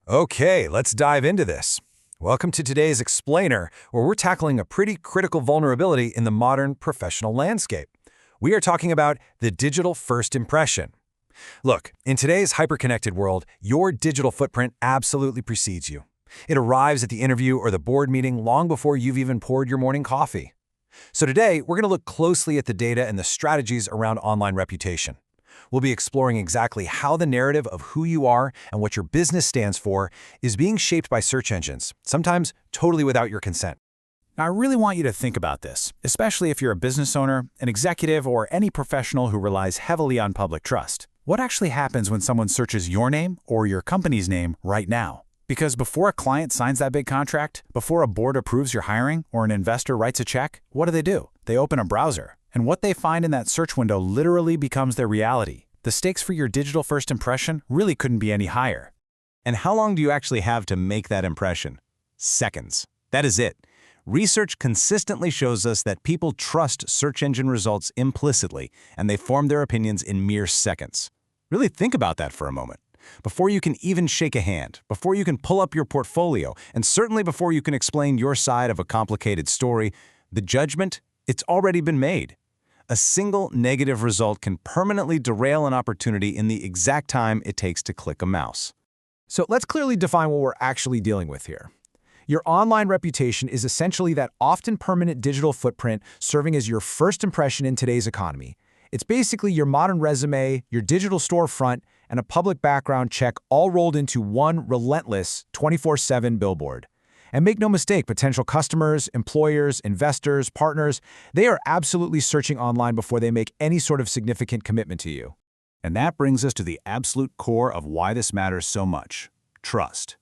Okay, let's dive into this. Welcome to today's Explainer, where we're tackling a pretty critical vulnerability in the modern professional landscape. We are talking about the digital first impression. Look, in today's hyper-connected world, your digital footprint absolutely precedes you. It arrives at the interview or the board meeting long before you've even poured your morning coffee. So today, we're going to look closely at the data and the strategies around online reputation. We'll be exploring exactly how the narrative of who you are and what your business stands for is being shaped by search engines, sometimes totally without your consent. Now, I really want you to think about this, especially if you're a business owner, an executive, or any professional who relies heavily on public trust. What actually happens when someone searches your name or your company's name right now? Because before a client signs that big contract, before a board approves your hiring, or an investor writes a check, what do? They open a browser. And what they find in that search window literally becomes their reality. The stakes for your digital first impression really couldn't be any higher. And how long do you actually have to make that impression? Seconds. That is it. Research consistently shows us that people trust search engine results implicitly, and they form their opinions in mere seconds. Really think about that for a moment. Before you can even shake a hand, before you can pull up your portfolio, and certainly before you can explain your side of a complicated story, the judgment, it's already been made. A single negative result can permanently derail an opportunity in the exact time it takes to click a mouse. So let's clearly define what we're actually dealing with here. Your online reputation is essentially that often permanent digital footprint serving as your first impression in today's economy. It's basically your modern resume, your digital storefront, and a public background check all rolled into one relentless 24/7 billboard. And make no mistake, potential customers, employers, investors, partners, they are absolutely searching online before they make any sort of significant commitment to you. And that brings us to the absolute core of why this matters so much: trust.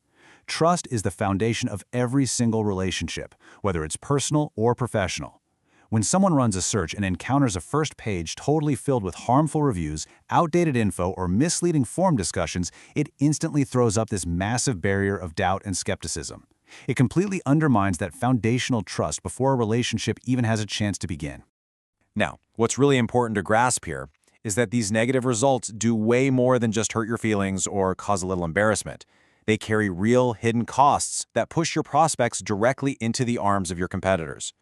Trust is the foundation of every single relationship, whether it's personal or professional. When someone runs a search and encounters a first page totally filled with harmful reviews, outdated info, or misleading forum discussions, it instantly throws up this massive barrier of doubt and skepticism. It completely undermines that foundational trust before a relationship even has a chance to begin. Now, what's really important to grasp here is that these negative results do way more than just hurt your feelings or cause a little embarrassment. They carry real, hidden costs that push your prospects directly into the arms of your competitors.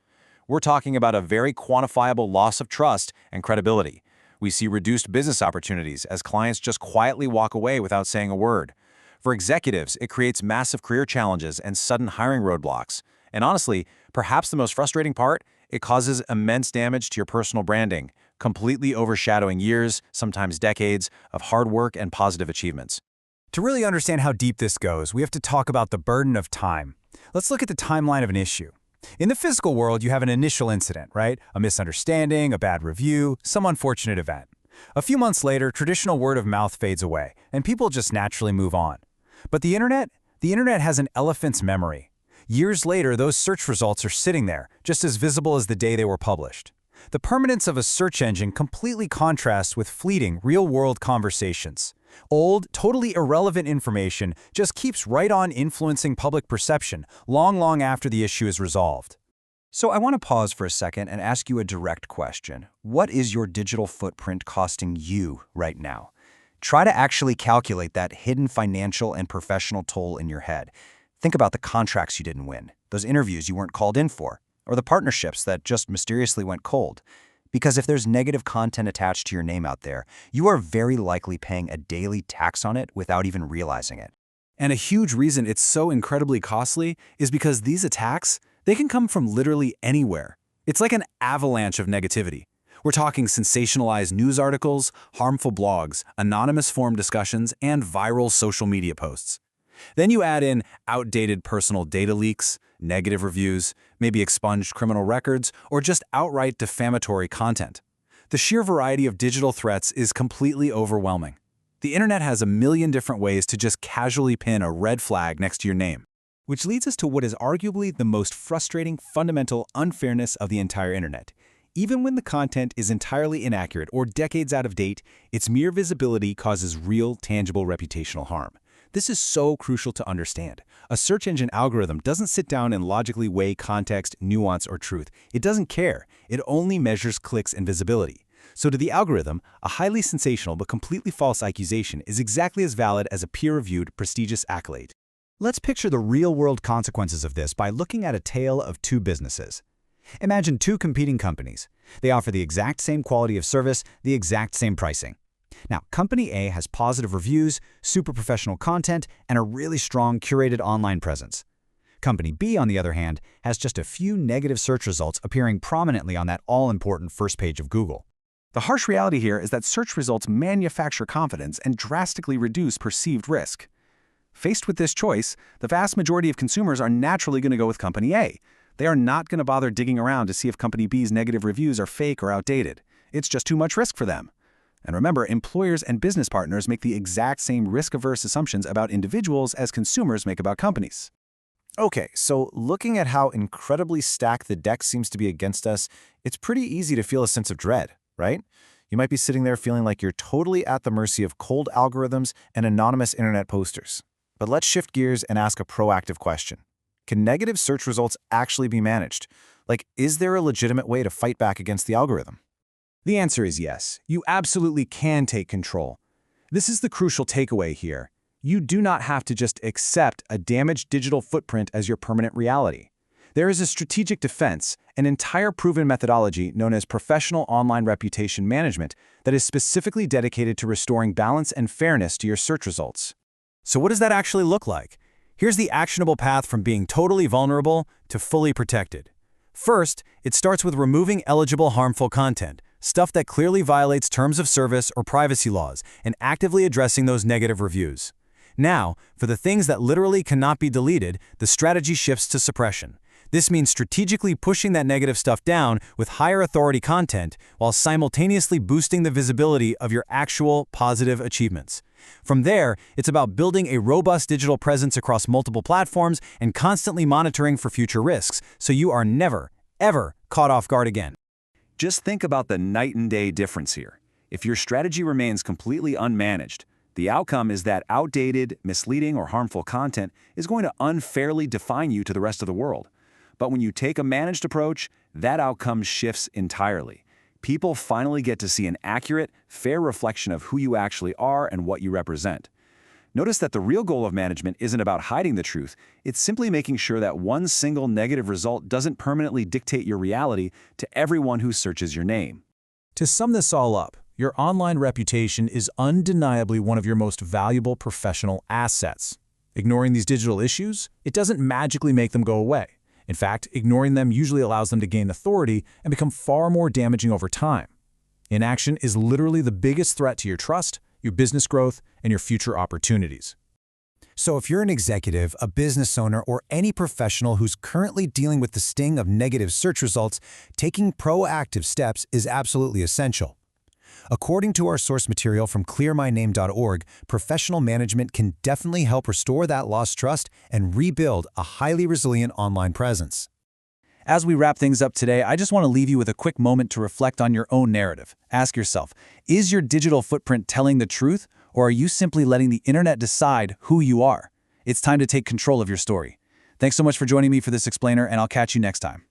We're talking about a very quantifiable loss of trust and credibility. We see reduced business opportunities as clients just quietly walk away without saying a word. For executives, it creates massive career challenges and sudden hiring roadblocks. And honestly, perhaps the most frustrating part, it causes immense damage to your personal branding, completely overshadowing years, sometimes decades, of hard work and positive achievements. To really understand how deep this goes, we have to talk about the burden of time. Let's look at the timeline of an issue. In the physical world, you have an initial incident, right? A misunderstanding, a bad review, some unfortunate event. A few months later, traditional word of mouth fades away, and people just naturally move on. But the internet has an elephant's memory. Years later, those search results are sitting there, just as visible as the day they were published. The permanence of a search engine completely contrasts with fleeting, real-world conversations. Old, totally irrelevant information just keeps right on influencing public perception long after the issue is resolved. So I want to pause for a second and ask you a direct question. What is your digital footprint costing you right now? Try to actually calculate that hidden financial and professional toll in your head. Think about the contracts you didn't win, those interviews you weren't called in for, or the partnerships that just mysteriously went cold. Because if there's negative content attached to your name out there, you are very likely paying a daily tax on it without even realizing it. And a huge reason it's so incredibly costly is because these attacks, they can come from literally anywhere. It's like an avalanche of negativity. We're talking sensationalized news articles, harmful blogs, anonymous forum discussions, and viral social media posts. Then you add in outdated personal data leaks, negative reviews, maybe expunged criminal records, or just outright defamatory content. The sheer variety of digital threats is completely overwhelming. The internet has a million different ways to just casually pin a red flag next to your name. Which leads us to what is arguably the most frustrating fundamental unfairness of the entire internet. Even when the content is entirely inaccurate or decades out of date, its mere visibility causes real, tangible reputational harm. This is so crucial to understand. A search engine algorithm doesn't sit down and logically weigh context, nuance, or truth. It doesn't care. It only measures clicks and visibility. So to the algorithm, a highly sensational but completely false accusation is exactly as valid as a peer-reviewed, prestigious accolade. Let's picture the real-world consequences of this by looking at a tale of two businesses. Imagine two competing companies. They offer the exact same quality of service, the exact same pricing. Now, Company A has positive reviews, super professional content, and a really strong curated online presence. Company B, on the other hand, has just a few negative search results appearing prominently on that all-important first page of Google. The harsh reality here is that search results manufacture confidence and drastically reduce perceived risk. Faced with this choice, the vast majority of consumers are naturally going to go with Company A. They are not going to bother digging around to see if Company B's negative reviews are fake or outdated. It's just too much risk for them. And remember, employers and business partners make the exact same risk-averse assumptions about individuals as consumers make about companies. Okay, so looking at how incredibly stacked the deck seems to be against us, it's pretty easy to feel a sense of dread, right? You might be sitting there feeling like you're totally at the mercy of cold algorithms and anonymous internet posters. But let's shift gears and ask a proactive question. Can negative search results actually be managed? Like, is there a legitimate way to fight back against the algorithm? The answer is yes. You absolutely can take control. This is the crucial takeaway here. You do not have to just accept a damaged digital footprint as your permanent reality. There is a strategic defense, an entire proven methodology known as professional online reputation management that is specifically dedicated to restoring balance and fairness to your search results. So what does that actually look like? Here's the actionable path from being totally vulnerable to fully protected. First, it starts with removing eligible harmful content, stuff that clearly violates terms of service or privacy laws, and actively addressing those negative reviews. Now, for the things that literally cannot be deleted, the strategy shifts to suppression. This means strategically pushing that negative stuff down with higher authority content while simultaneously boosting the visibility of your actual positive achievements. From there, it's about building a robust digital presence across multiple platforms and constantly monitoring for future risks, so you are never, ever caught off guard again. Just think about the night and day difference here. If your strategy remains completely unmanaged, the outcome is that outdated, misleading, or harmful content is going to unfairly define you to the rest of the world. But when you take a managed approach, that outcome shifts entirely. People finally get to see an accurate, fair reflection of who you actually are and what you represent. Notice that the real goal of management isn't about hiding the truth, it's simply making sure that one single negative result doesn't permanently dictate your reality to everyone who searches your name. To sum this all up, your online reputation is undeniably one of your most valuable professional assets. Ignoring these digital issues, it doesn't magically make them go away. In fact, ignoring them usually allows them to gain authority and become far more damaging over time. Inaction is literally the biggest threat to your trust, your business growth, and your future opportunities. So if you're an executive, a business owner, or any professional who's currently dealing with the sting of negative search results, taking proactive steps is absolutely essential. According to our source material from clearmyname.org, professional management can definitely help restore that lost trust and rebuild a highly resilient online presence. As we wrap things up today, I just want to leave you with a quick moment to reflect on your own narrative. Ask yourself, is your digital footprint telling the truth, or are you simply letting the internet decide who you are? It's time to take control of your story. Thanks so much for joining me for this explainer, and I'll catch you next time.